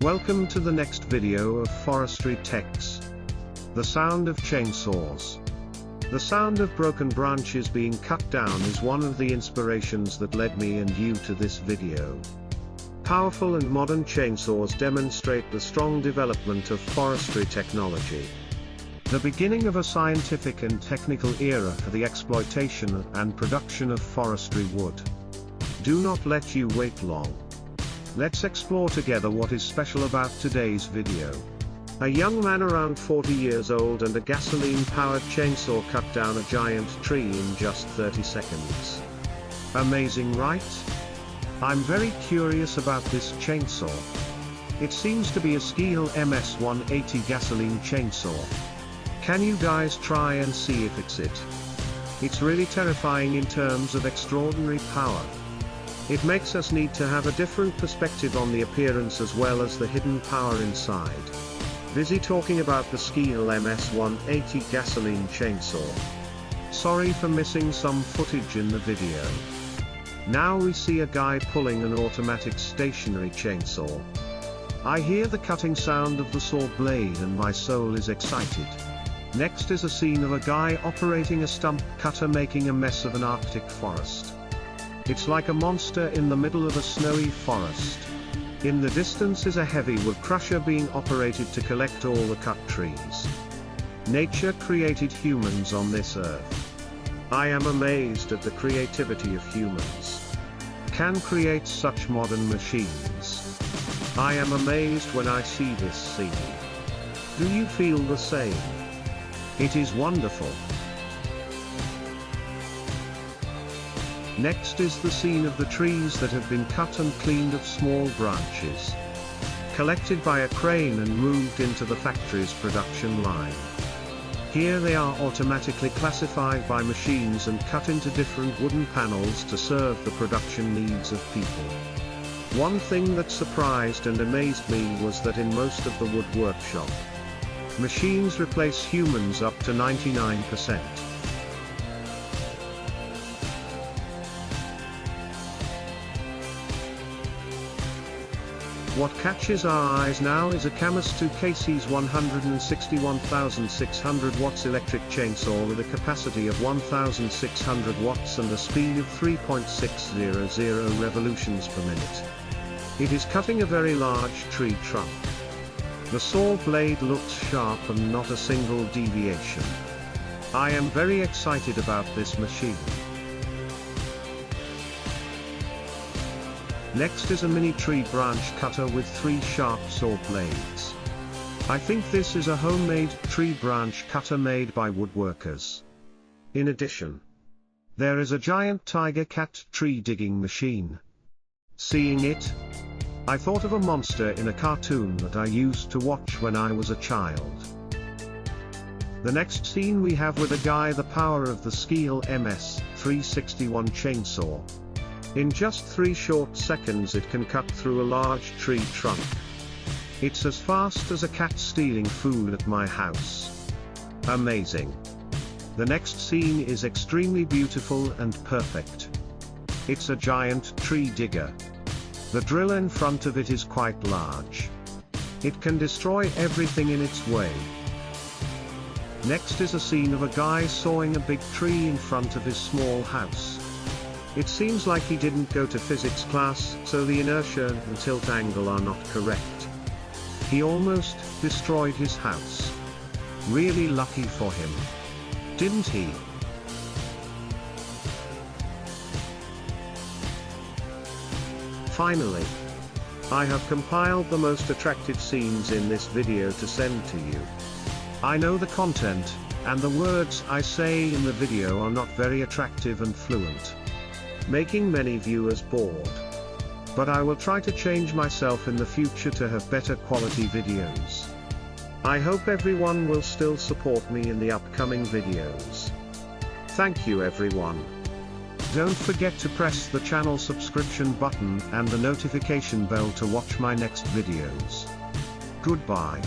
Welcome to the next video of Forestry Techzz. The sound of chainsaws. The sound of broken branches being cut down is one of the inspirations that led me and you to this video. Powerful and modern chainsaws demonstrate the strong development of forestry technology. The beginning of a scientific and technical era for the exploitation and production of forestry wood. Do not let you wait long. Let's explore together what is special about today's video. A young man around 40 years old and a gasoline-powered chainsaw cut down a giant tree in just 30 seconds. Amazing, right? I'm very curious about this chainsaw. It seems to be a Skil MS-180 gasoline chainsaw. Can you guys try and see if it's it? It's really terrifying in terms of extraordinary power. It makes us need to have a different perspective on the appearance as well as the hidden power inside. Busy talking about the Skil MS-180 gasoline chainsaw. Sorry for missing some footage in the video. Now we see a guy pulling an automatic stationary chainsaw. I hear the cutting sound of the saw blade and my soul is excited. Next is a scene of a guy operating a stump cutter making a mess of an Arctic forest. It's like a monster in the middle of a snowy forest. In the distance is a heavy wood crusher being operated to collect all the cut trees. Nature created humans on this earth. I am amazed at the creativity of humans. Can create such modern machines. I am amazed when I see this scene. Do you feel the same? It is wonderful. Next is the scene of the trees that have been cut and cleaned of small branches. Collected by a crane and moved into the factory's production line. Here they are automatically classified by machines and cut into different wooden panels to serve the production needs of people. One thing that surprised and amazed me was that in most of the wood workshop, machines replace humans up to 99%. What catches our eyes now is a Camus 2KC's 161,600 watts electric chainsaw with a capacity of 1,600 watts and a speed of 3.600 revolutions per minute. It is cutting a very large tree trunk. The saw blade looks sharp and not a single deviation. I am very excited about this machine. Next is a mini tree branch cutter with 3 sharp saw blades. I think this is a homemade tree branch cutter made by woodworkers. In addition, there is a giant tiger cat tree digging machine. Seeing it, I thought of a monster in a cartoon that I used to watch when I was a child. The next scene we have with a guy the power of the Skil MS-361 chainsaw. In just 3 short seconds it can cut through a large tree trunk. It's as fast as a cat stealing food at my house. Amazing. The next scene is extremely beautiful and perfect. It's a giant tree digger. The drill in front of it is quite large. It can destroy everything in its way. Next is a scene of a guy sawing a big tree in front of his small house. It seems like he didn't go to physics class, so the inertia and tilt angle are not correct. He almost destroyed his house. Really lucky for him. Didn't he? Finally, I have compiled the most attractive scenes in this video to send to you. I know the content, and the words I say in the video are not very attractive and fluent, making many viewers bored. But I will try to change myself in the future to have better quality videos. I hope everyone will still support me in the upcoming videos. Thank you everyone. Don't forget to press the channel subscription button and the notification bell to watch my next videos. Goodbye.